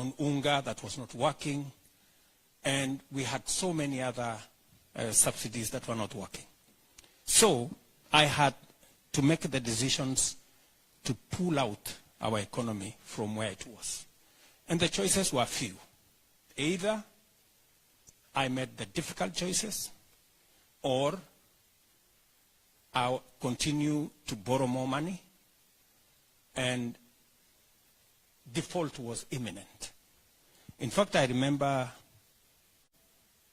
on unga that was not working, and we had so many other subsidies that were not working. So I had to make the decisions to pull out our economy from where it was. And the choices were few. Either I made the difficult choices, or I'll continue to borrow more money, and default was imminent. In fact, I remember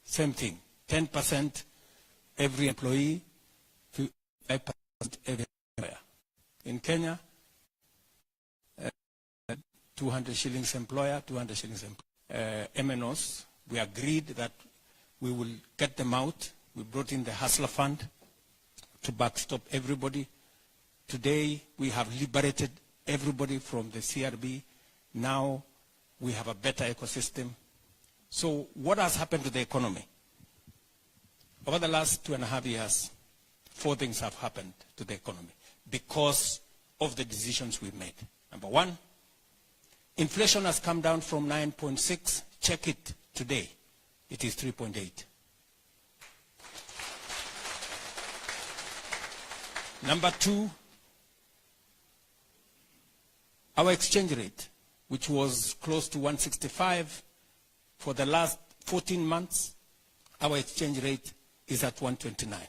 same thing, 10% every employee, 5% every employer. In Kenya, 200 shillings employer, 200 shillings employer. MNOs, we agreed that we will get them out. We brought in the Hustler Fund to backstop everybody. Today, we have liberated everybody from the CRB. Now, we have a better ecosystem. So what has happened to the economy? Over the last 2.5 years, 4 things have happened to the economy because of the decisions we made. Number 1, inflation has come down from 9.6. Check it today. It is 3.8. Number 2, our exchange rate, which was close to 165 for the last 14 months, our exchange rate is at 129,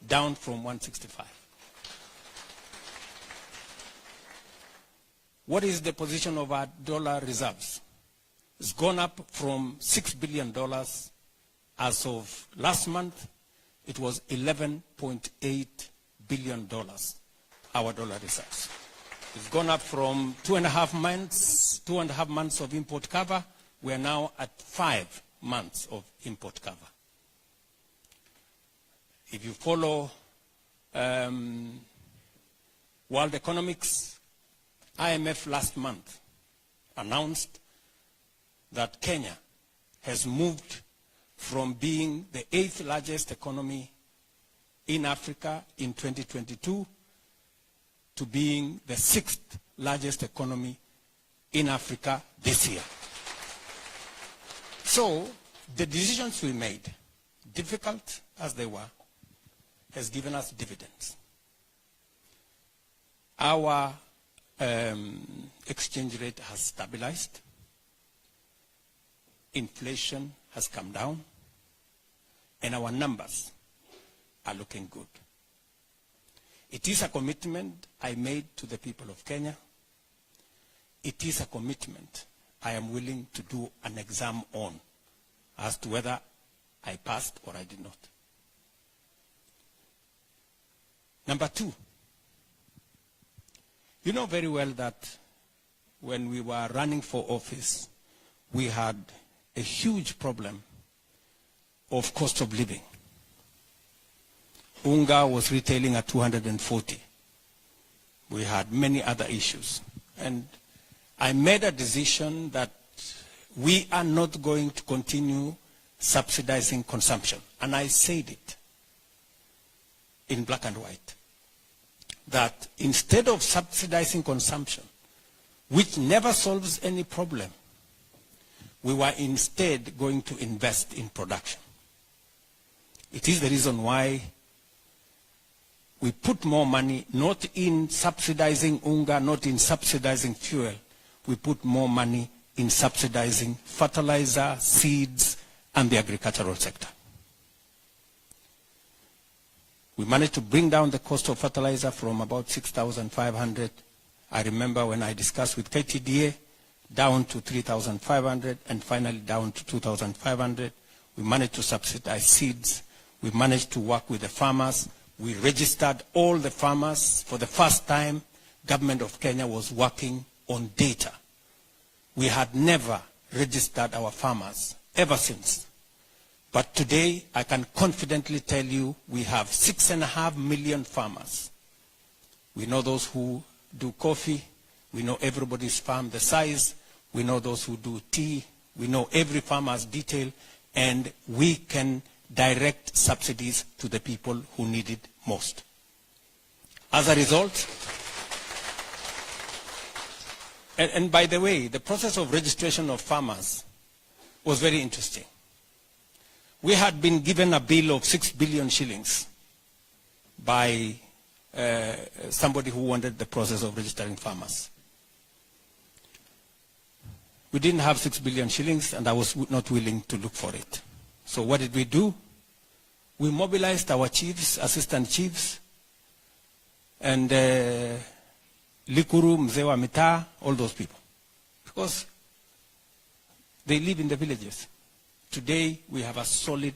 down from 165. What is the position of our dollar reserves? It's gone up from $6 billion as of last month. It was $11.8 billion, our dollar reserves. It's gone up from 2.5 months of import cover. We are now at 5 months of import cover. If you follow world economics, IMF last month announced that Kenya has moved from being the 8th largest economy in Africa in 2022 to being the 6th largest economy in Africa this year. So the decisions we made, difficult as they were, has given us dividends. Our exchange rate has stabilized. Inflation has come down. And our numbers are looking good. It is a commitment I made to the people of Kenya. It is a commitment I am willing to do an exam on as to whether I passed or I did not. Number 2, you know very well that when we were running for office, we had a huge problem of cost of living. Unga was retailing at 240. We had many other issues. And I made a decision that we are not going to continue subsidizing consumption. And I said it in black and white, that instead of subsidizing consumption, which never solves any problem, we were instead going to invest in production. It is the reason why we put more money, not in subsidizing unga, not in subsidizing fuel. We put more money in subsidizing fertilizer, seeds, and the agricultural sector. We managed to bring down the cost of fertilizer from about 6,500. I remember when I discussed with KTDA, down to 3,500, and finally down to 2,500. We managed to subsidize seeds. We managed to work with the farmers. We registered all the farmers. For the first time, government of Kenya was working on data. We had never registered our farmers ever since. But today, I can confidently tell you we have 6.5 million farmers. We know those who do coffee. We know everybody's farm, the size. We know those who do tea. We know every farmer's detail. And we can direct subsidies to the people who need it most. As a result, And by the way, the process of registration of farmers was very interesting. We had been given a bill of 6 billion shillings by somebody who wanted the process of registering farmers. We didn't have 6 billion shillings, and I was not willing to look for it. So what did we do? We mobilized our chiefs, assistant chiefs, and Likuru, Mzee wa Mitaa, all those people, because they live in the villages. Today, we have a solid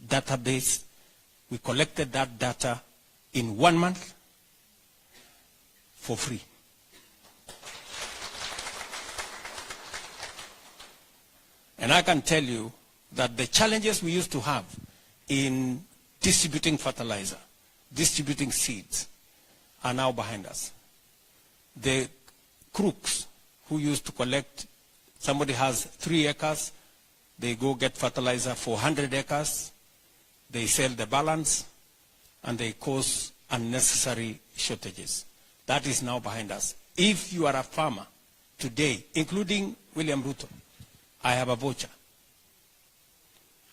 database. We collected that data in 1 month for free. And I can tell you that the challenges we used to have in distributing fertilizer, distributing seeds, are now behind us. The crooks who used to collect, somebody has 3 acres, they go get fertilizer for 100 acres, they sell the balance, and they cause unnecessary shortages. That is now behind us. If you are a farmer today, including William Ruto, I have a voucher.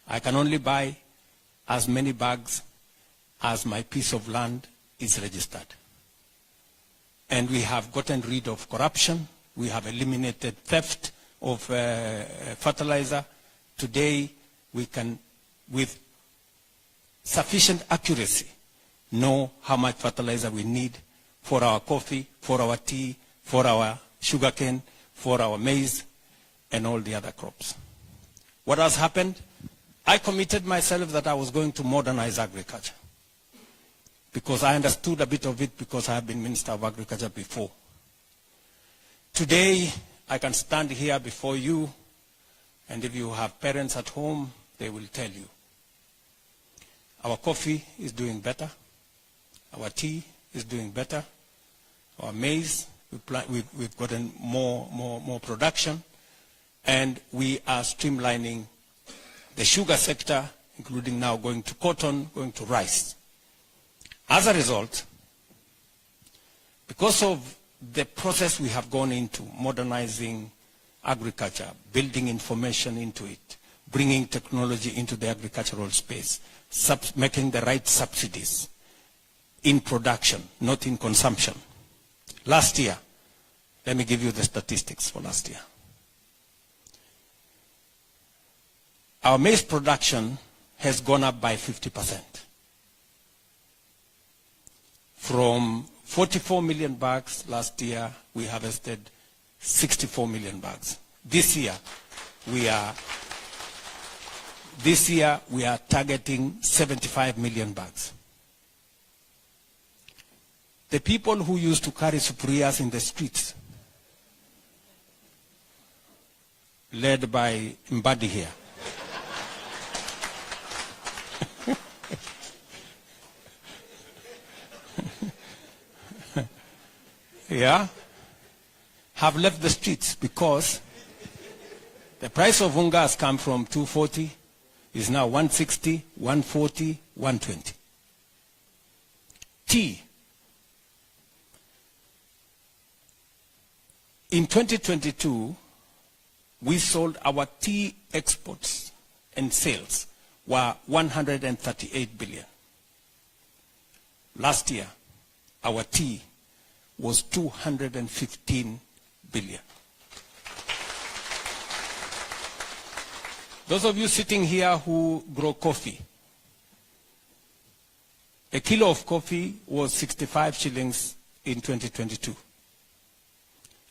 I can only buy as many bags as my piece of land is registered. And we have gotten rid of corruption. We have eliminated theft of fertilizer. Today, we can, with sufficient accuracy, know how much fertilizer we need for our coffee, for our tea, for our sugarcane, for our maize, and all the other crops. What has happened? I committed myself that I was going to modernize agriculture, because I understood a bit of it, because I have been Minister of Agriculture before. Today, I can stand here before you, and if you have parents at home, they will tell you. Our coffee is doing better. Our tea is doing better. Our maize, we've gotten more production. And we are streamlining the sugar sector, including now going to cotton, going to rice. As a result, because of the process we have gone into, modernizing agriculture, building information into it, bringing technology into the agricultural space, making the right subsidies in production, not in consumption. Last year, let me give you the statistics for last year. Our maize production has gone up by 50%. From 44 million bags last year, we harvested 64 million bags. This year, we are targeting 75 million bags. The people who used to carry superias in the streets, led by Mbadi here, yeah, have left the streets, because the price of unga has come from 240, is now 160, 140, 120. Tea. In 2022, we sold our tea exports and sales were 138 billion. Last year, our tea was 215 billion. Those of you sitting here who grow coffee, a kilo of coffee was 65 shillings in 2022.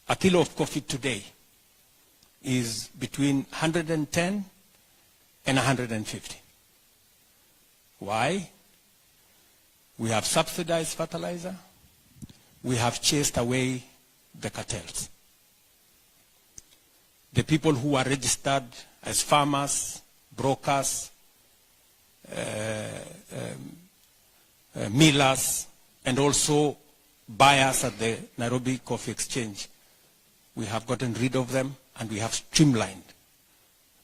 A kilo of coffee today is between 110 and 150. Why? We have subsidized fertilizer. We have chased away the cartels. The people who are registered as farmers, brokers, millers, and also buyers at the Nairobi Coffee Exchange, we have gotten rid of them, and we have streamlined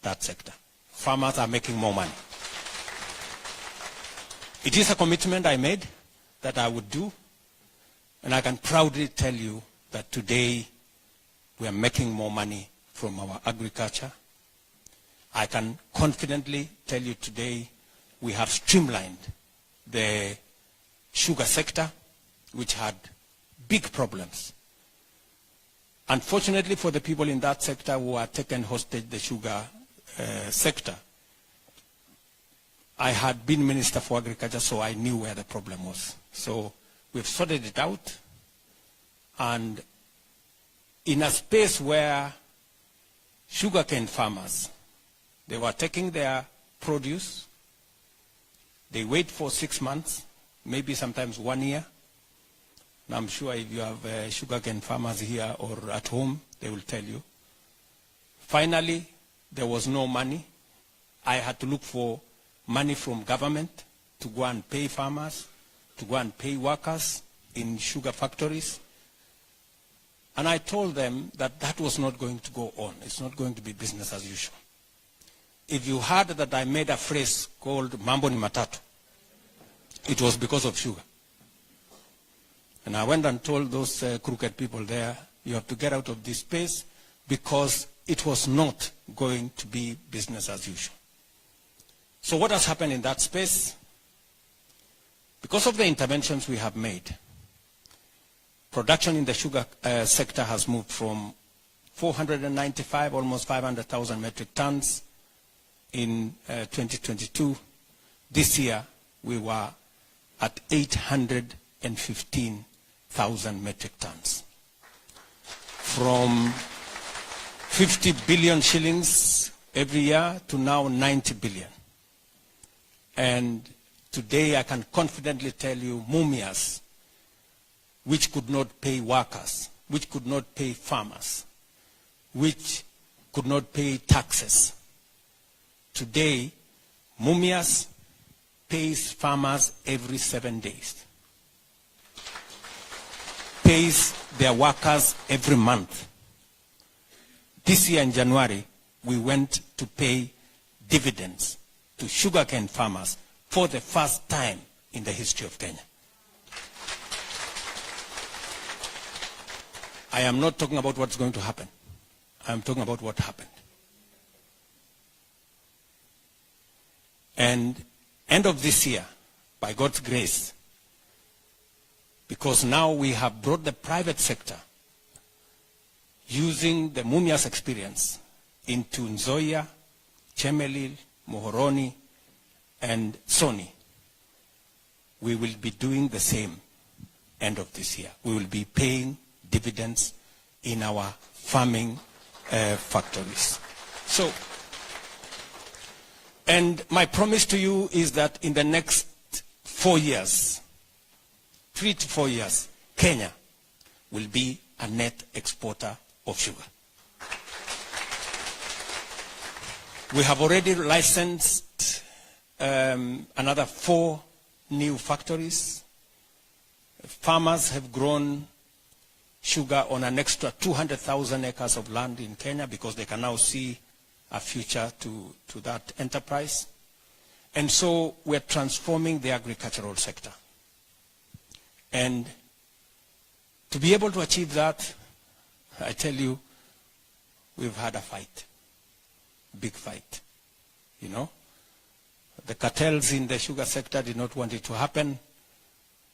that sector. Farmers are making more money. It is a commitment I made that I would do, and I can proudly tell you that today We are making more money from our agriculture. I can confidently tell you today we have streamlined the sugar sector, which had big problems. Unfortunately for the people in that sector who are taken hostage, the sugar sector, I had been Minister for Agriculture, so I knew where the problem was. So we've sorted it out, and in a space where sugarcane farmers, they were taking their produce, they wait for 6 months, maybe sometimes 1 year. And I'm sure if you have sugarcane farmers here or at home, they will tell you. Finally, there was no money. I had to look for money from government to go and pay farmers, to go and pay workers in sugar factories. And I told them that that was not going to go on. It's not going to be business as usual. If you heard that I made a phrase called Mambo ni Matatu, it was because of sugar. And I went and told those crooked people there, you have to get out of this space, because it was not going to be business as usual. So what has happened in that space? Because of the interventions we have made, production in the sugar sector has moved from 495, almost 500,000 metric tons in 2022. This year, we were at 815,000 metric tons. From 50 billion shillings every year to now 90 billion. And today I can confidently tell you, Mumias, which could not pay workers, which could not pay farmers, which could not pay taxes. Today, Mumias pays farmers every 7 days. Pays their workers every month. This year in January, we went to pay dividends to sugarcane farmers for the first time in the history of Kenya. I am not talking about what's going to happen. I am talking about what happened. And end of this year, by God's grace, because now we have brought the private sector using the Mumias experience into Nzoia, Chemelil, Mohoroni, and Soni. We will be doing the same end of this year. We will be paying dividends in our farming factories. So, and my promise to you is that in the next 4 years, 3 to 4 years, Kenya will be a net exporter of sugar. We have already licensed another 4 new factories. Farmers have grown sugar on an extra 200,000 acres of land in Kenya because they can now see a future to that enterprise. And so we're transforming the agricultural sector. And to be able to achieve that, I tell you, we've had a fight. Big fight, you know. The cartels in the sugar sector did not want it to happen.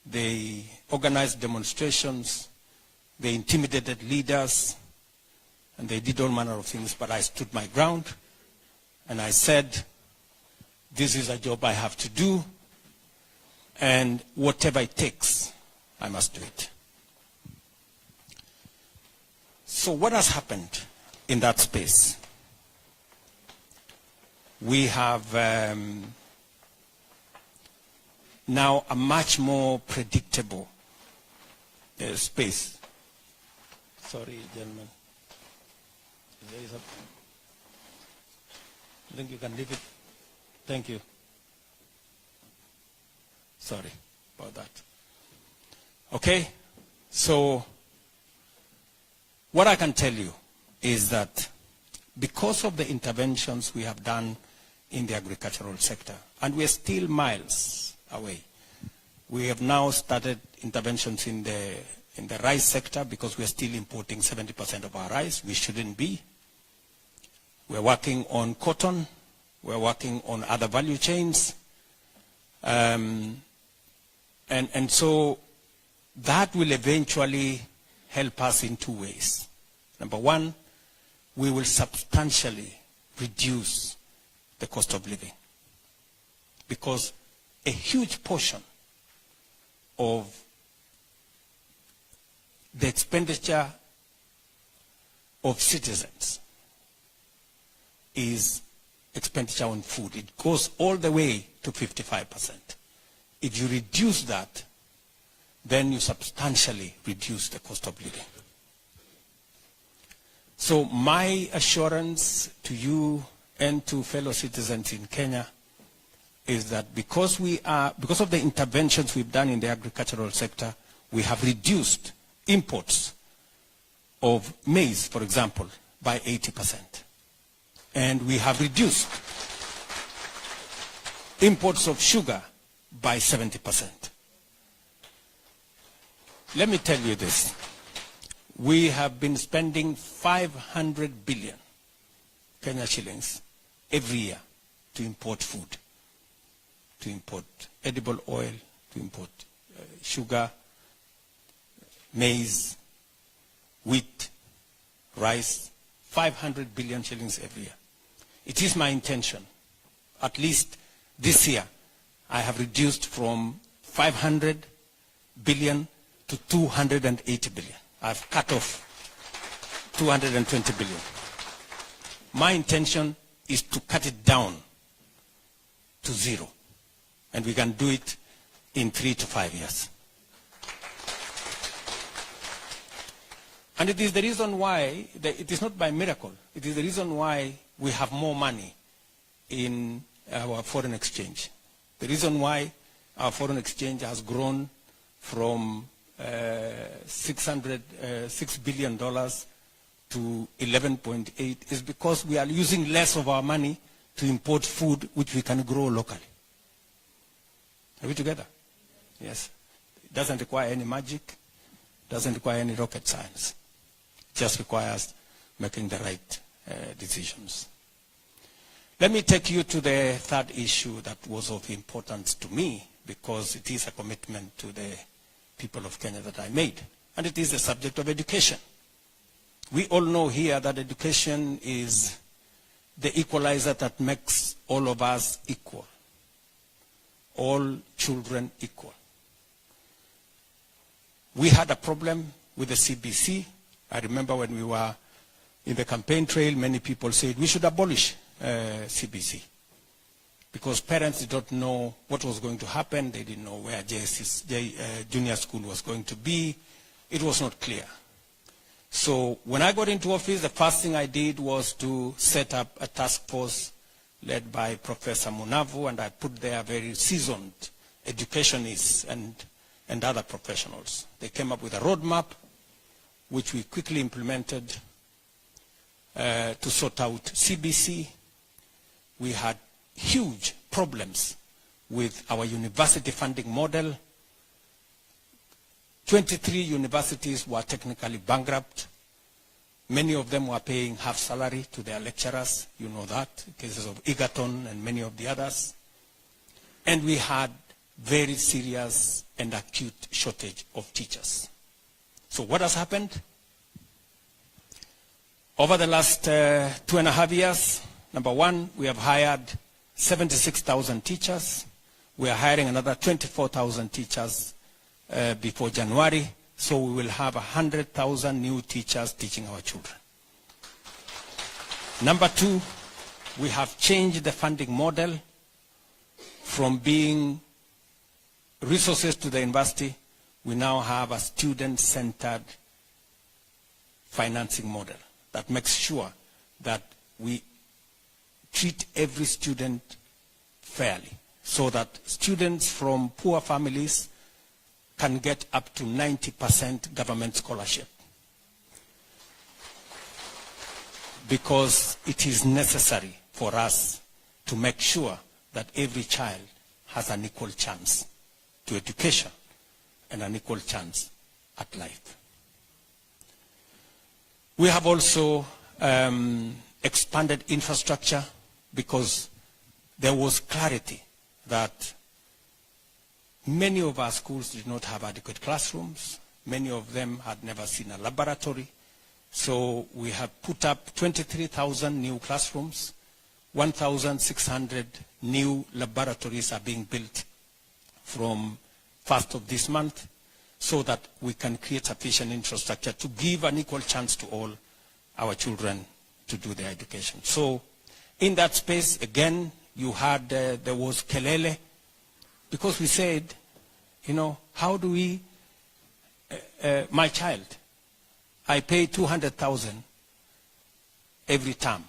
They organized demonstrations, they intimidated leaders, and they did all manner of things, but I stood my ground, and I said, this is a job I have to do, and whatever it takes, I must do it. So what has happened in that space? We have now a much more predictable space. Sorry, gentlemen. I think you can leave it. Thank you. Sorry about that. Okay, so what I can tell you is that because of the interventions we have done in the agricultural sector, and we are still miles away, we have now started interventions in the in the rice sector because we are still importing 70% of our rice. We shouldn't be. We're working on cotton. We're working on other value chains. And so that will eventually help us in two ways. Number one, we will substantially reduce the cost of living because a huge portion of the expenditure of citizens is expenditure on food. It goes all the way to 55%. If you reduce that, then you substantially reduce the cost of living. So my assurance to you and to fellow citizens in Kenya is that because of the interventions we've done in the agricultural sector, we have reduced imports of maize, for example, by 80%. And we have reduced imports of sugar by 70%. Let me tell you this. We have been spending 500 billion Kenya shillings every year to import food, to import edible oil, to import sugar, maize, wheat, rice, 500 billion shillings every year. It is my intention, at least this year, I have reduced from 500 billion to 280 billion. I've cut off 220 billion. My intention is to cut it down to zero. And we can do it in 3 to 5 years. And it is the reason why, it is not by miracle, it is the reason why we have more money in our foreign exchange. The reason why our foreign exchange has grown from $6 billion to 11.8 is because we are using less of our money to import food which we can grow locally. Are we together? Yes. It doesn't require any magic, doesn't require any rocket science. It just requires making the right decisions. Let me take you to the third issue that was of importance to me because it is a commitment to the people of Kenya that I made, and it is the subject of education. We all know here that education is the equalizer that makes all of us equal, all children equal. We had a problem with the CBC. I remember when we were in the campaign trail, many people said we should abolish CBC because parents did not know what was going to happen. They didn't know where junior school was going to be. It was not clear. So when I got into office, the first thing I did was to set up a task force led by Professor Munavu, and I put there very seasoned educationists and other professionals. They came up with a roadmap, which we quickly implemented to sort out CBC. We had huge problems with our university funding model. 23 universities were technically bankrupt. Many of them were paying half salary to their lecturers. You know that, cases of Egerton and many of the others. And we had very serious and acute shortage of teachers. So what has happened? Over the last 2.5 years, number one, we have hired 76,000 teachers. We are hiring another 24,000 teachers before January. So we will have 100,000 new teachers teaching our children. Number two, we have changed the funding model from being resources to the university. We now have a student-centered financing model that makes sure that we treat every student fairly so that students from poor families can get up to 90% government scholarship. Because it is necessary for us to make sure that every child has an equal chance to education and an equal chance at life. We have also expanded infrastructure because there was clarity that many of our schools did not have adequate classrooms. Many of them had never seen a laboratory. So we have put up 23,000 new classrooms. 1,600 new laboratories are being built from 1st of this month so that we can create sufficient infrastructure to give an equal chance to all our children to do their education. So in that space, again, you had, there was kelele, because we said, you know, how do we, my child, I pay 200,000 every term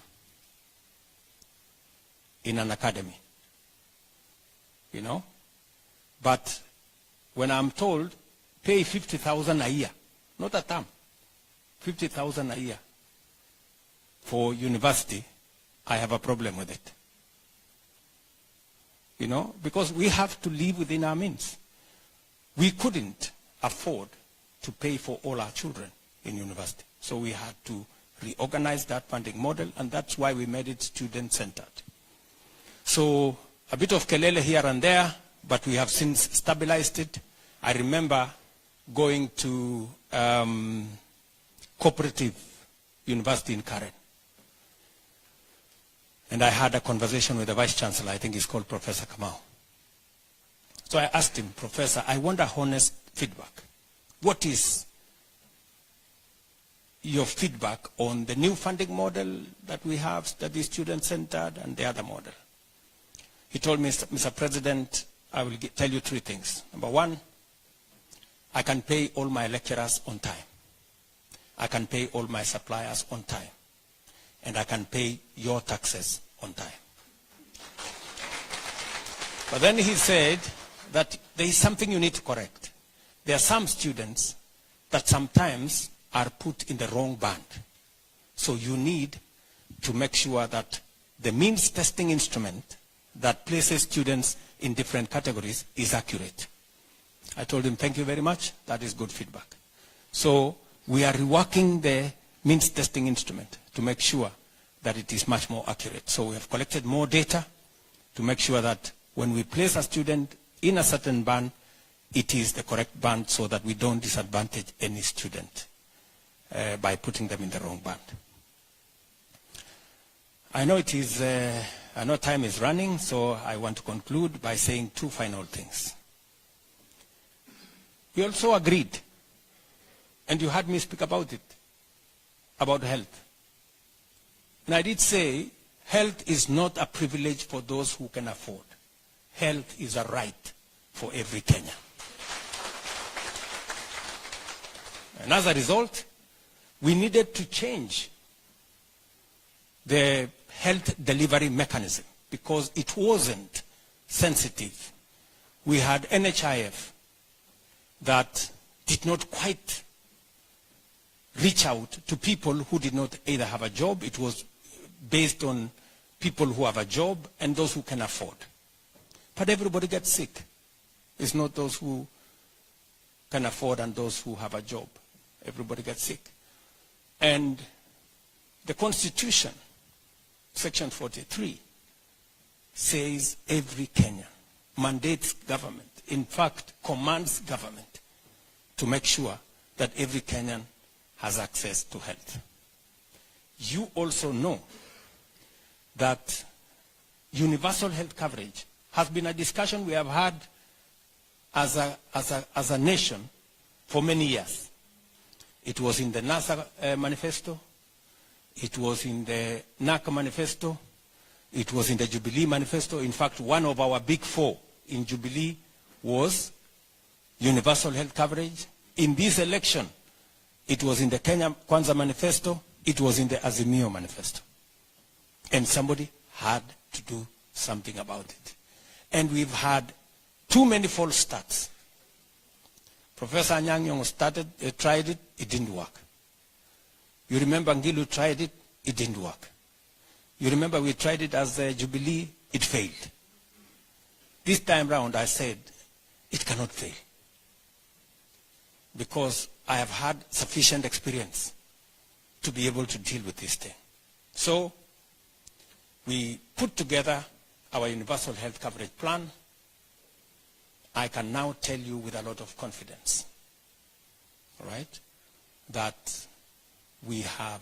in an academy, you know, but when I'm told, pay 50,000 a year, not a term, 50,000 a year for university, I have a problem with it. You know, because we have to live within our means. We couldn't afford to pay for all our children in university. So we had to reorganize that funding model, and that's why we made it student-centered. So a bit of kelele here and there, but we have since stabilized it. I remember going to cooperative university in Karen. And I had a conversation with the Vice Chancellor, I think he's called Professor Kamau. So I asked him, Professor, I want a honest feedback. What is your feedback on the new funding model that we have, that is student-centered, and the other model? He told me, Mr. President, I will tell you three things. Number one, I can pay all my lecturers on time. I can pay all my suppliers on time. And I can pay your taxes on time. But then he said that there is something you need to correct. There are some students that sometimes are put in the wrong band. So you need to make sure that the means testing instrument that places students in different categories is accurate. I told him, thank you very much. That is good feedback. So we are reworking the means testing instrument to make sure that it is much more accurate. So we have collected more data to make sure that when we place a student in a certain band, it is the correct band so that we don't disadvantage any student by putting them in the wrong band. I know I know time is running, so I want to conclude by saying two final things. We also agreed, and you heard me speak about it, about health. And I did say, health is not a privilege for those who can afford. Health is a right for every Kenyan. And as a result, we needed to change the health delivery mechanism because it wasn't sensitive. We had NHIF that did not quite reach out to people who did not either have a job. It was based on people who have a job and those who can afford. But everybody gets sick. It's not those who can afford and those who have a job. Everybody gets sick. And the Constitution, Section 43, says every Kenyan, mandates government, in fact, commands government to make sure that every Kenyan has access to health. You also know that universal health coverage has been a discussion we have had as a nation for many years. It was in the NASA manifesto. It was in the NAC manifesto. It was in the Jubilee manifesto. In fact, one of our big four in Jubilee was universal health coverage. In this election, it was in the Kenya Kwanza manifesto. It was in the Azimio manifesto. And somebody had to do something about it. And we've had too many false starts. Professor Anyang' Nyong'o tried it, it didn't work. You remember Ngilu tried it, it didn't work. You remember we tried it as Jubilee, it failed. This time round I said, it cannot fail. Because I have had sufficient experience to be able to deal with this thing. So we put together our universal health coverage plan. I can now tell you with a lot of confidence, all right, that we have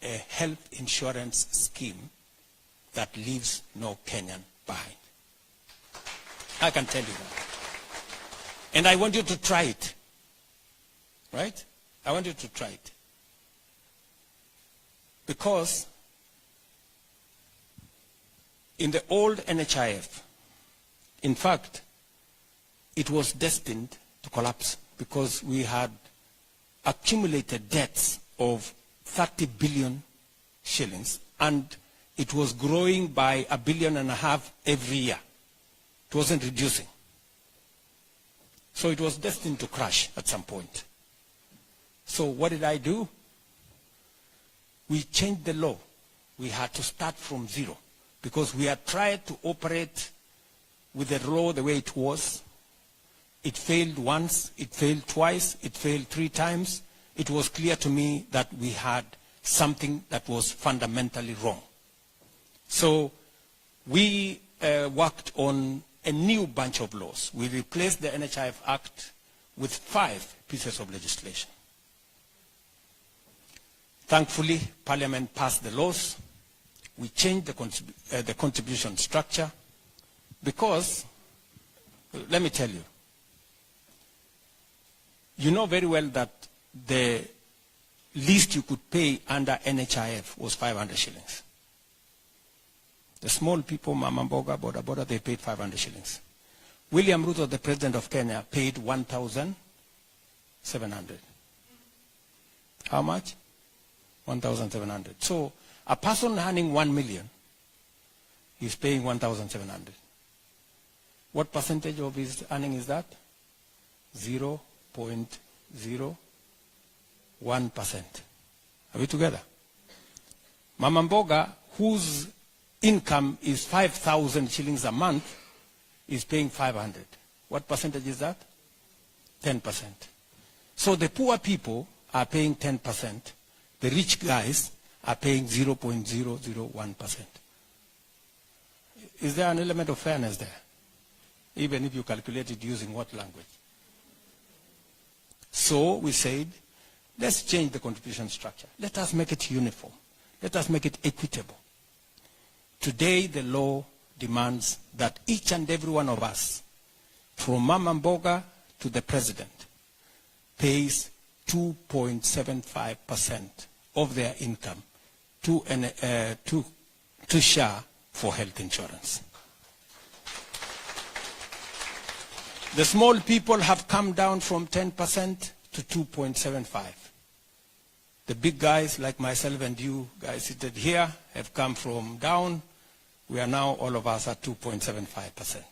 a health insurance scheme that leaves no Kenyan behind. I can tell you that. And I want you to try it, right? I want you to try it. Because in the old NHIF, in fact, it was destined to collapse because we had accumulated debts of 30 billion shillings, and it was growing by $1.5 billion every year. It wasn't reducing. So it was destined to crash at some point. So what did I do? We changed the law. We had to start from zero because we had tried to operate with the law the way it was. It failed once, it failed twice, it failed 3 times. It was clear to me that we had something that was fundamentally wrong. So we worked on a new bunch of laws. We replaced the NHIF Act with 5 pieces of legislation. Thankfully, Parliament passed the laws. We changed the contribution structure because, let me tell you, you know very well that the least you could pay under NHIF was 500 shillings. The small people, Mama Mboga, Boda Boda, they paid 500 shillings. William Ruto, the president of Kenya, paid 1,700. How much? 1,700. So a person earning 1 million is paying 1,700. What percentage of his earning is that? 0.01%. Are we together? Mama Mboga, whose income is 5,000 shillings a month, is paying 500. What percentage is that? 10%. So the poor people are paying 10%. The rich guys are paying 0.001%. Is there an element of fairness there? Even if you calculate it using what language? So we said, let's change the contribution structure. Let us make it uniform. Let us make it equitable. Today, the law demands that each and every one of us, from Mama Mboga to the president, pays 2.75% of their income to SHA for health insurance. The small people have come down from 10% to 2.75%. The big guys like myself and you guys seated here have come from down. We are now, all of us, at 2.75%.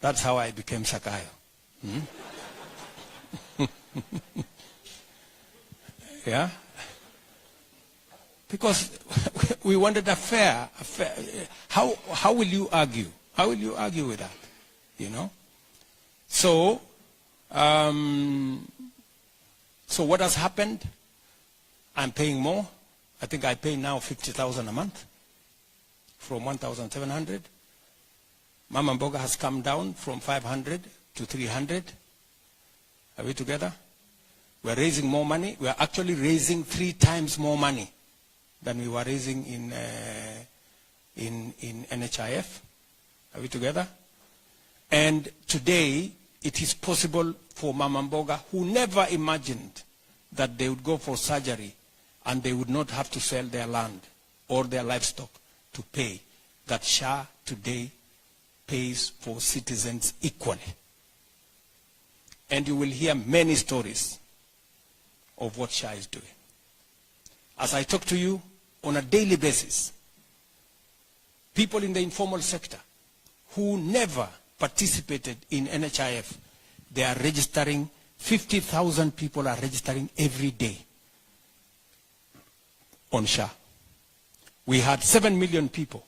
That's how I became Sakayo. Yeah? Because we wanted a fair. How will you argue? How will you argue with that? You know? So what has happened? I'm paying more. I think I pay now 50,000 a month from 1,700. Mama Mboga has come down from 500 to 300. Are we together? We're raising more money. We're actually raising 3 times more money than we were raising in NHIF. Are we together? And today, it is possible for Mama Mboga, who never imagined that they would go for surgery and they would not have to sell their land or their livestock to pay, that SHA today pays for citizens equally. And you will hear many stories of what SHA is doing. As I talk to you on a daily basis, people in the informal sector who never participated in NHIF, they are registering. 50,000 people are registering every day on SHA. We had 7 million people.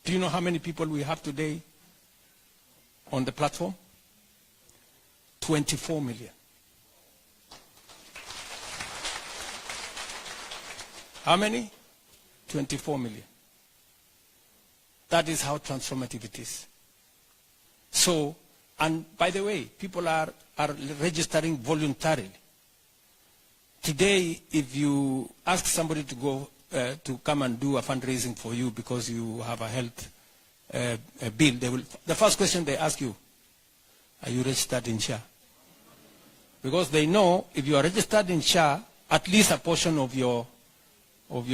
Do you know how many people we have today on the platform? 24 million. How many? 24 million. That is how transformative it is. So, and by the way, people are registering voluntarily. Today, if you ask somebody to go to come and do a fundraising for you because you have a health bill, the first question they ask you, are you registered in SHA? Because they know if you are registered in SHA, at least a portion of your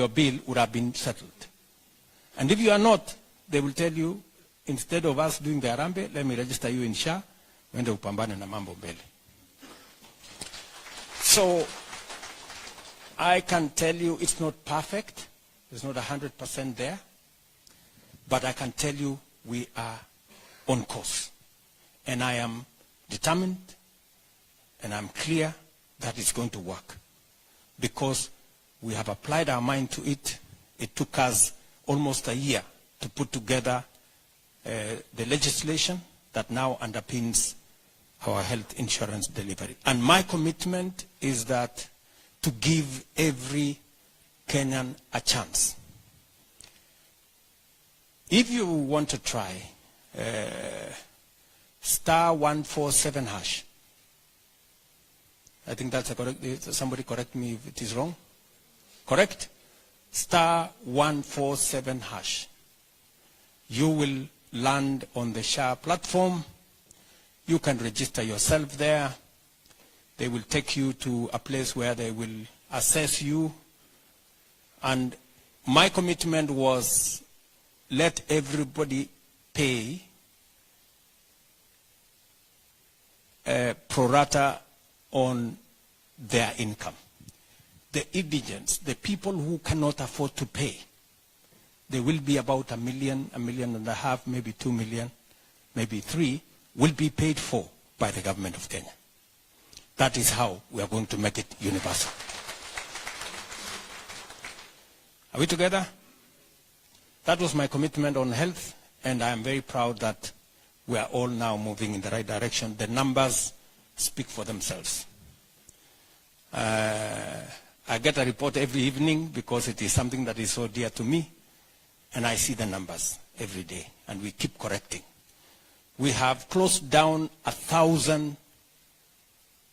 bill would have been settled. And if you are not, they will tell you, instead of us doing the Harambee, let me register you in SHA, wende upambane na mambo mbele. So, I can tell you it's not perfect. It's not 100% there. But I can tell you we are on course. And I am determined and I'm clear that it's going to work. Because we have applied our mind to it. It took us almost a year to put together the legislation that now underpins our health insurance delivery. And my commitment is that to give every Kenyan a chance. If you want to try, *147#. I think that's a correct, somebody correct me if it is wrong. Correct? *147#. You will land on the SHA platform. You can register yourself there. They will take you to a place where they will assess you. And my commitment was let everybody pay pro rata on their income. The indigents, the people who cannot afford to pay, there will be about 1 million, 1.5 million, maybe 2 million, maybe 3, will be paid for by the government of Kenya. That is how we are going to make it universal. Are we together? That was my commitment on health, and I am very proud that we are all now moving in the right direction. The numbers speak for themselves. I get a report every evening because it is something that is so dear to me, and I see the numbers every day, and we keep correcting. We have closed down 1,000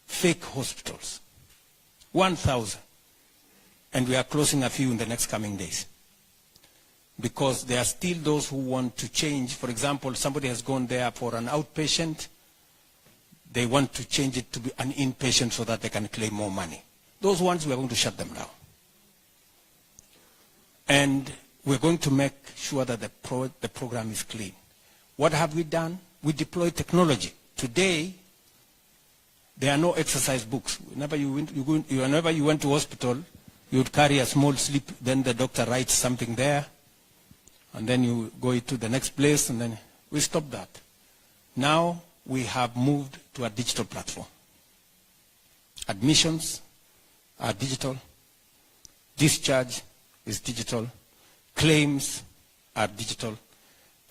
fake hospitals. 1,000. And we are closing a few in the next coming days. Because there are still those who want to change. For example, somebody has gone there for an outpatient. They want to change it to be an inpatient so that they can claim more money. Those ones, we are going to shut them down. And we're going to make sure that the program is clean. What have we done? We deploy technology. Today, there are no exercise books. Whenever you went to hospital, you would carry a small slip, then the doctor writes something there, and then you go to the next place, and then we stop that. Now we have moved to a digital platform. Admissions are digital. Discharge is digital. Claims are digital.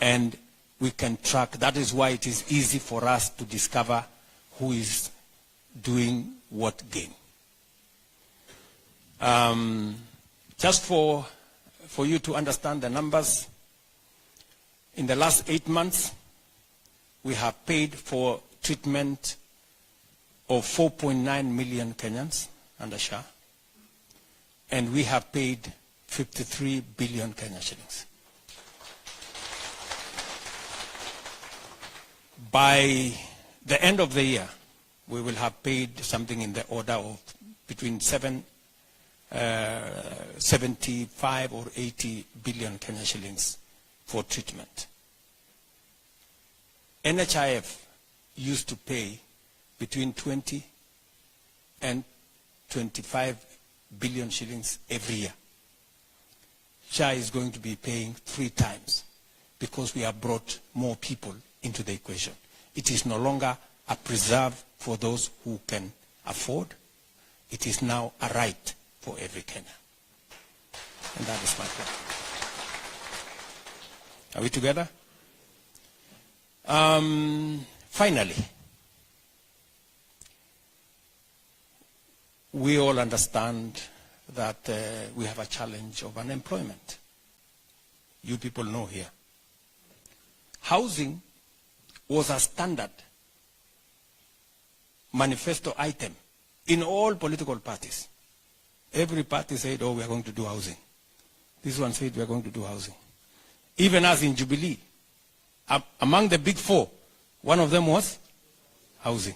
And we can track. That is why it is easy for us to discover who is doing what game. Just for you to understand the numbers, in the last 8 months, we have paid for treatment of 4.9 million Kenyans under SHA, and we have paid 53 billion Kenya shillings. By the end of the year, we will have paid something in the order of between 75 or 80 billion Kenya shillings for treatment. NHIF used to pay between 20 and 25 billion shillings every year. SHA is going to be paying 3 times because we have brought more people into the equation. It is no longer a preserve for those who can afford. It is now a right for every Kenyan. And that is my plan. Are we together? Finally, we all understand that we have a challenge of unemployment. You people know here. Housing was a standard manifesto item in all political parties. Every party said, oh, we are going to do housing. This one said, we are going to do housing. Even as in Jubilee, among the big four, one of them was housing.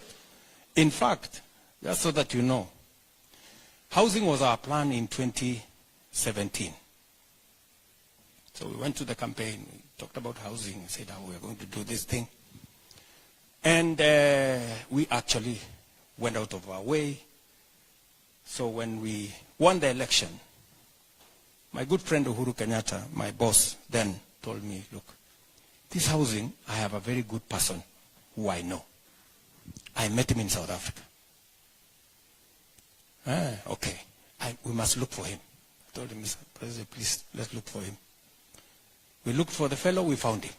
In fact, just so that you know, housing was our plan in 2017. So we went to the campaign, we talked about housing, said how we are going to do this thing. And we actually went out of our way. So when we won the election, my good friend Uhuru Kenyatta, my boss then, told me, look, this housing, I have a very good person who I know. I met him in South Africa. Okay, we must look for him. I told him, Mr. President, please, let's look for him. We looked for the fellow, we found him.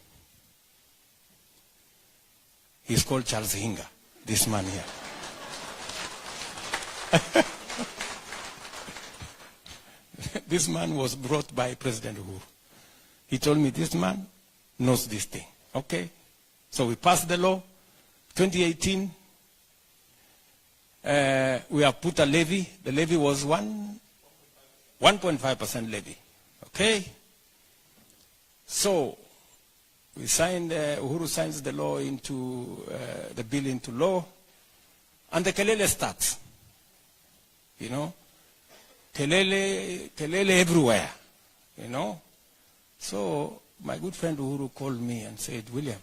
He's called Charles Hinga, this man here. This man was brought by President Uhuru. He told me, this man knows this thing. Okay, so we passed the law. 2018, we have put a levy. The levy was 1.5% levy. Okay? So, we signed, Uhuru signs the law into, the bill into law, and the kelele starts. You know? Kelele everywhere. You know? So, my good friend Uhuru called me and said, William,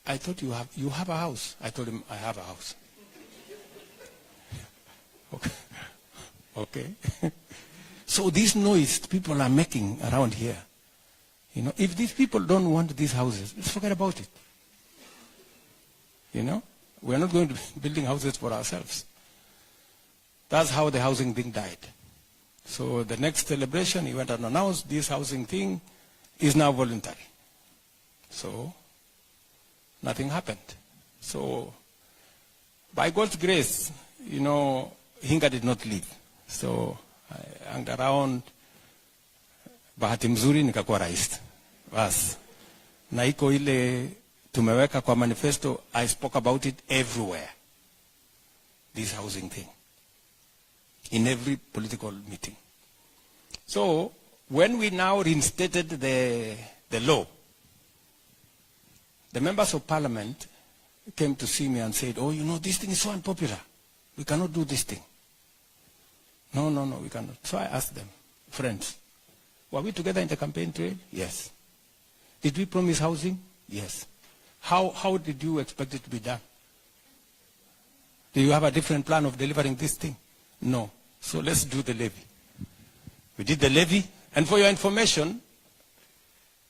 I thought you have a house. I told him, I have a house. Okay. Okay. So this noise people are making around here, you know, if these people don't want these houses, let's forget about it. You know, we're not going to be building houses for ourselves. That's how the housing thing died. So the next celebration, he went and announced this housing thing is now voluntary. So nothing happened. So by God's grace, you know, Hinga did not leave. So I hung around, bahati mzuri nikakuwa rais. Bas. Na iko ile tumeweka kwa manifesto, I spoke about it everywhere. This housing thing. In every political meeting. So when we now reinstated the law, the members of parliament came to see me and said, oh, you know, this thing is so unpopular. We cannot do this thing. No, we cannot. So I asked them, friends, were we together in the campaign trail? Yes. Did we promise housing? Yes. How did you expect it to be done? Do you have a different plan of delivering this thing? No. So let's do the levy. We did the levy, and for your information,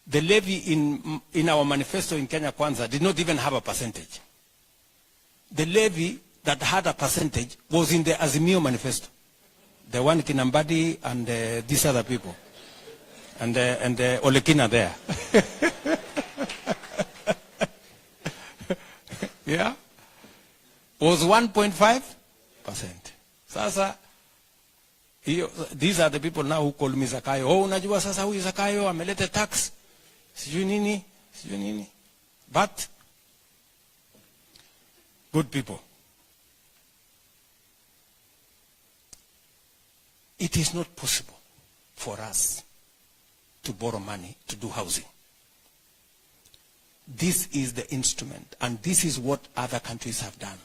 the levy in our manifesto in Kenya Kwanza did not even have a percentage. The levy that had a percentage was in the Azimio manifesto. The one Kinambadi and these other people. And Olekina there. Yeah? Was 1.5%. Sasa, these are the people now who call me Zakayo. Oh, unajua sasa huyu Zakayo amelete tax. Sijui nini. But, good people, it is not possible for us to borrow money to do housing. This is the instrument, and this is what other countries have done.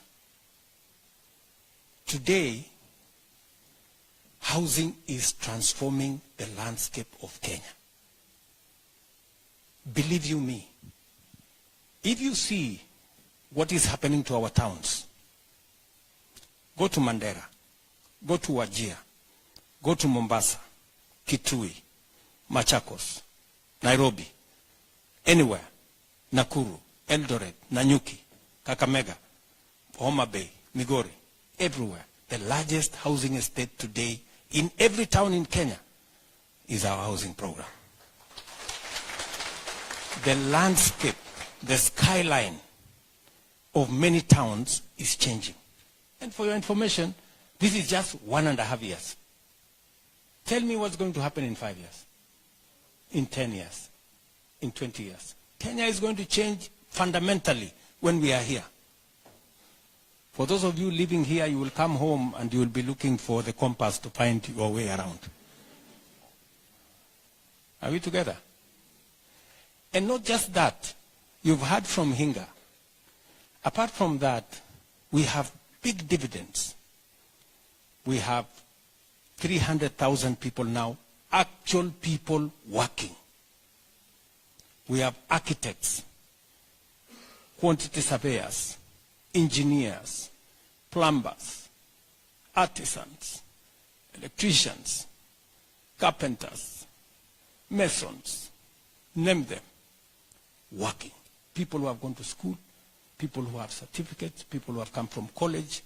Today, housing is transforming the landscape of Kenya. Believe you me, if you see what is happening to our towns, go to Mandera, go to Wajir, go to Mombasa, Kitui, Machakos, Nairobi, anywhere, Nakuru, Eldoret, Nanyuki, Kakamega, Homa Bay, Migori, everywhere. The largest housing estate today in every town in Kenya is our housing program. The landscape, the skyline of many towns is changing. And for your information, This is just 1.5 years. Tell me what's going to happen in 5 years, in 10 years, in 20 years. Kenya is going to change fundamentally when we are here. For those of you living here, you will come home and you will be looking for the compass to find your way around. Are we together? And not just that, you've heard from Hinga. Apart from that, we have big dividends. We have 300,000 people now, actual people working. We have architects, quantity surveyors, engineers, plumbers, artisans, electricians, carpenters, masons, name them, working. People who have gone to school, people who have certificates, people who have come from college,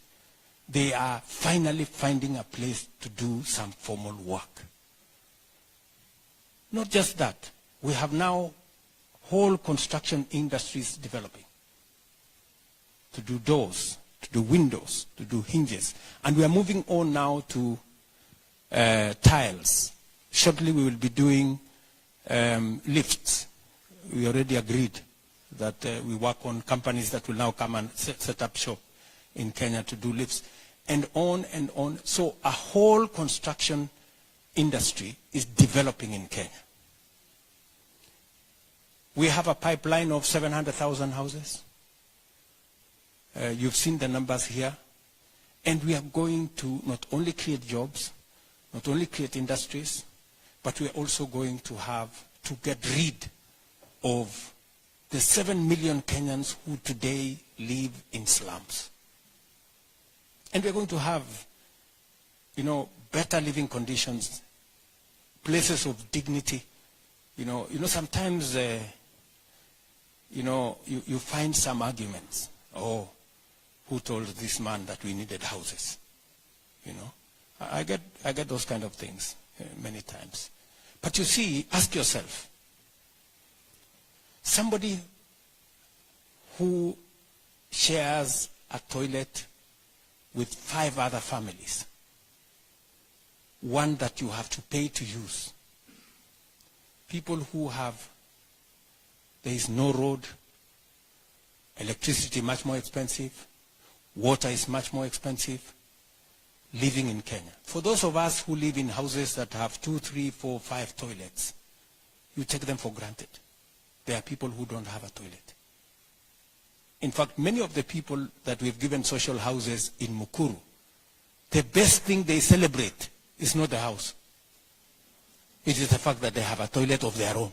they are finally finding a place to do some formal work. Not just that, we have now whole construction industries developing. To do doors, to do windows, to do hinges. And we are moving on now to tiles. Shortly we will be doing lifts. We already agreed that we work on companies that will now come and set up shop in Kenya to do lifts. And on and on. So a whole construction industry is developing in Kenya. We have a pipeline of 700,000 houses. You've seen the numbers here. And we are going to not only create jobs, not only create industries, but we are also going to have to get rid of the 7 million Kenyans who today live in slums. And we're going to have, better living conditions, places of dignity. Sometimes, you find some arguments. Oh, who told this man that we needed houses? I get those kind of things many times. But you see, ask yourself, somebody who shares a toilet with 5 other families, one that you have to pay to use, people who have, there is no road, electricity much more expensive, water is much more expensive, living in Kenya. For those of us who live in houses that have 2, 3, 4, 5 toilets, you take them for granted. There are people who don't have a toilet. In fact, many of the people that we've given social houses in Mukuru, the best thing they celebrate is not the house. It is the fact that they have a toilet of their own.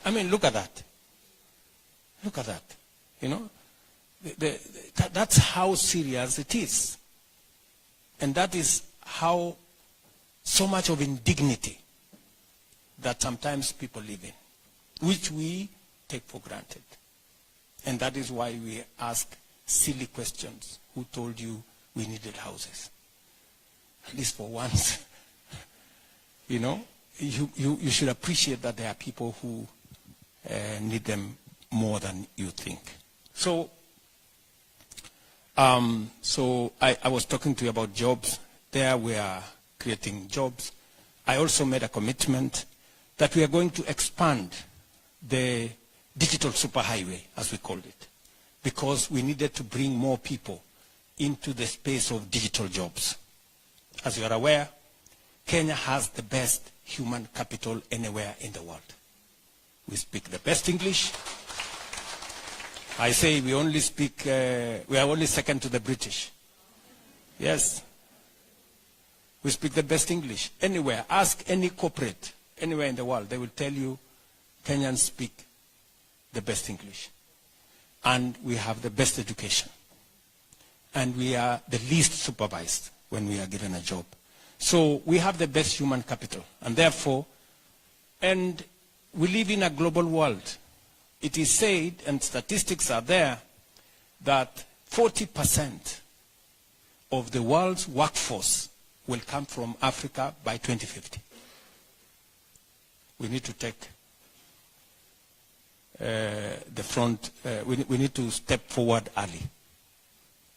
I mean, look at that. Look at that. That's how serious it is. And that is how so much of indignity that sometimes people live in, which we take for granted. And that is why we ask silly questions. Who told you we needed houses? At least for once. You should appreciate that there are people who need them more than you think. So I was talking to you about jobs. There we are creating jobs. I also made a commitment that we are going to expand the digital superhighway, as we called it, because we needed to bring more people into the space of digital jobs. As you are aware, Kenya has the best human capital anywhere in the world. We speak the best English. I say we only speak, we are only second to the British. Yes. We speak the best English. Anywhere, ask any corporate, anywhere in the world, they will tell you Kenyans speak the best English. And we have the best education. And we are the least supervised when we are given a job. So we have the best human capital. And therefore, and we live in a global world. It is said, and statistics are there, that 40% of the world's workforce will come from Africa by 2050. We need to take the front, we need to step forward early.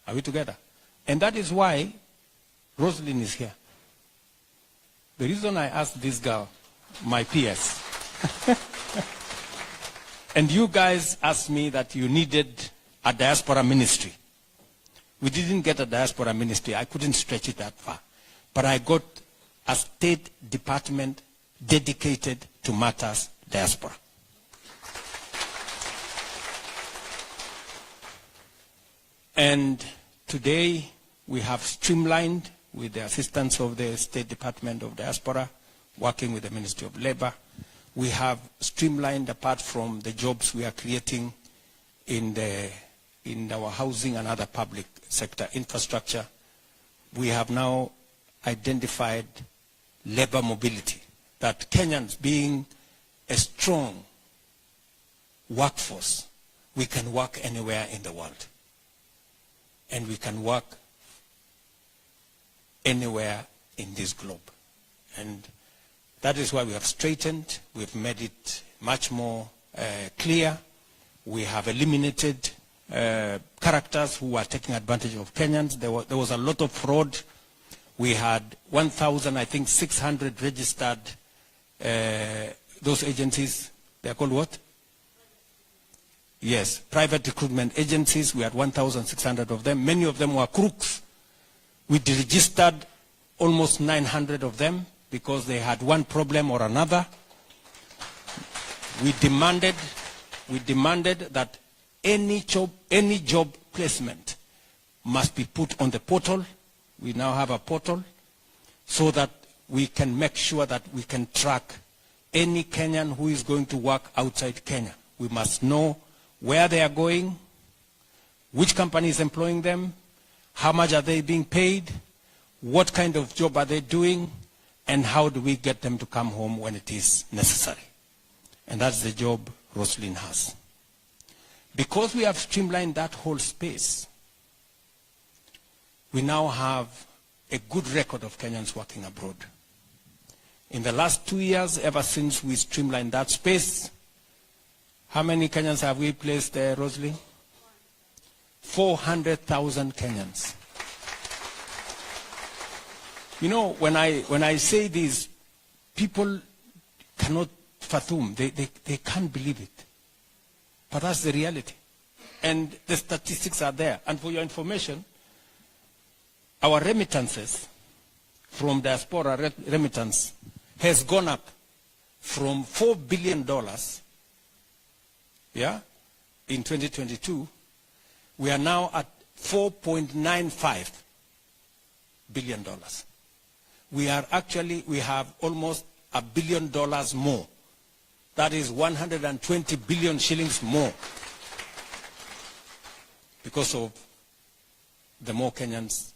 Are we together? And that is why Roslyn is here. The reason I asked this girl, my PS, and you guys asked me that you needed a diaspora ministry. We didn't get a diaspora ministry. I couldn't stretch it that far. But I got a state department dedicated to matters diaspora. And today we have streamlined, with the assistance of the State Department of Diaspora, working with the Ministry of Labor, we have streamlined, apart from the jobs we are creating in our housing and other public sector infrastructure, we have now identified labor mobility, that Kenyans, being a strong workforce, we can work anywhere in the world. And we can work anywhere in this globe. And that is why we have straightened, we've made it much more clear. We have eliminated characters who are taking advantage of Kenyans. There was a lot of fraud. We had 1,600 registered, those agencies, they're called what? Yes, private recruitment agencies. We had 1,600 of them. Many of them were crooks. We deregistered almost 900 of them because they had one problem or another. We demanded that any job placement must be put on the portal. We now have a portal so that we can make sure that we can track any Kenyan who is going to work outside Kenya. We must know where they are going, which company is employing them, how much are they being paid, what kind of job are they doing, and how do we get them to come home when it is necessary. And that's the job Roslyn has. Because we have streamlined that whole space, we now have a good record of Kenyans working abroad. In the last 2 years, ever since we streamlined that space, how many Kenyans have we placed there, Roslyn? 400,000 Kenyans. You know, when I say this, people cannot fathom. They can't believe it. But that's the reality. And the statistics are there. And for your information, our remittances from diaspora remittance has gone up from $4 billion in 2022. We are now at $4.95 billion. We have almost $1 billion more. That is 120 billion shillings more because of the more Kenyans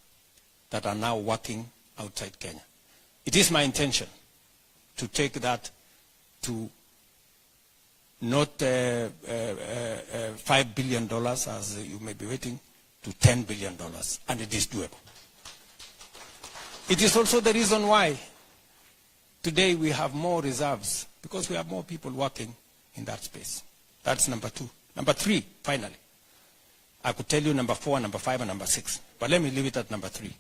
that are now working outside Kenya. It is my intention to take that to not $5 billion as you may be waiting, to $10 billion, and it is doable. It is also the reason why today we have more reserves, because we have more people working in that space. That's number 2. Number 3, finally. I could tell you number 4, number 5, and number 6, but let me leave it at number 3.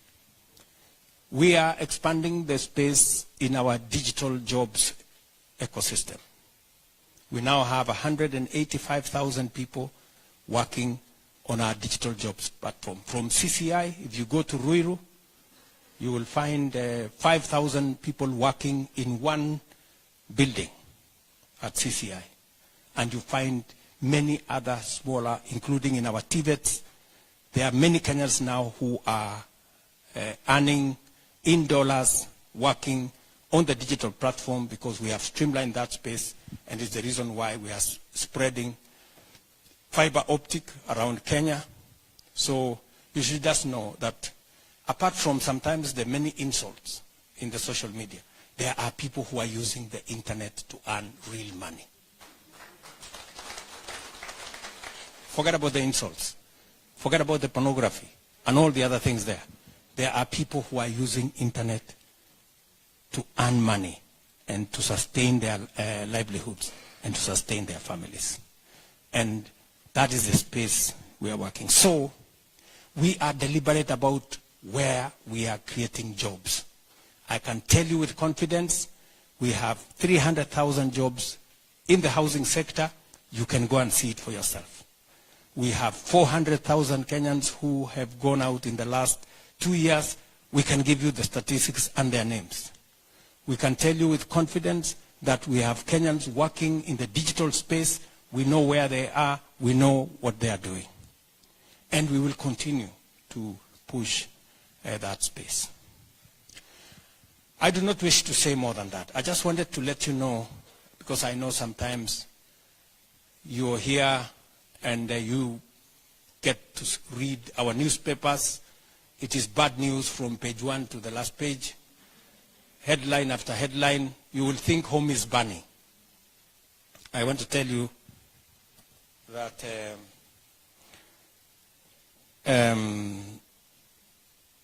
We are expanding the space in our digital jobs ecosystem. We now have 185,000 people working on our digital jobs platform. From CCI, if you go to Ruiru, you will find 5,000 people working in one building at CCI. And you find many other smaller, including in our TVETs. There are many Kenyans now who are earning in dollars, working on the digital platform, because we have streamlined that space, and it's the reason why we are spreading fiber optic around Kenya. So you should just know that apart from sometimes the many insults in the social media, there are people who are using the internet to earn real money. Forget about the insults. Forget about the pornography and all the other things there. There are people who are using internet to earn money and to sustain their livelihoods and to sustain their families. And that is the space we are working. So we are deliberate about where we are creating jobs. I can tell you with confidence, we have 300,000 jobs in the housing sector. You can go and see it for yourself. We have 400,000 Kenyans who have gone out in the last 2 years. We can give you the statistics and their names. We can tell you with confidence that we have Kenyans working in the digital space. We know where they are. We know what they are doing. And we will continue to push that space. I do not wish to say more than that. I just wanted to let you know, because I know sometimes you're here and you get to read our newspapers. It is bad news from page 1 to the last page. Headline after headline, you will think home is burning. I want to tell you that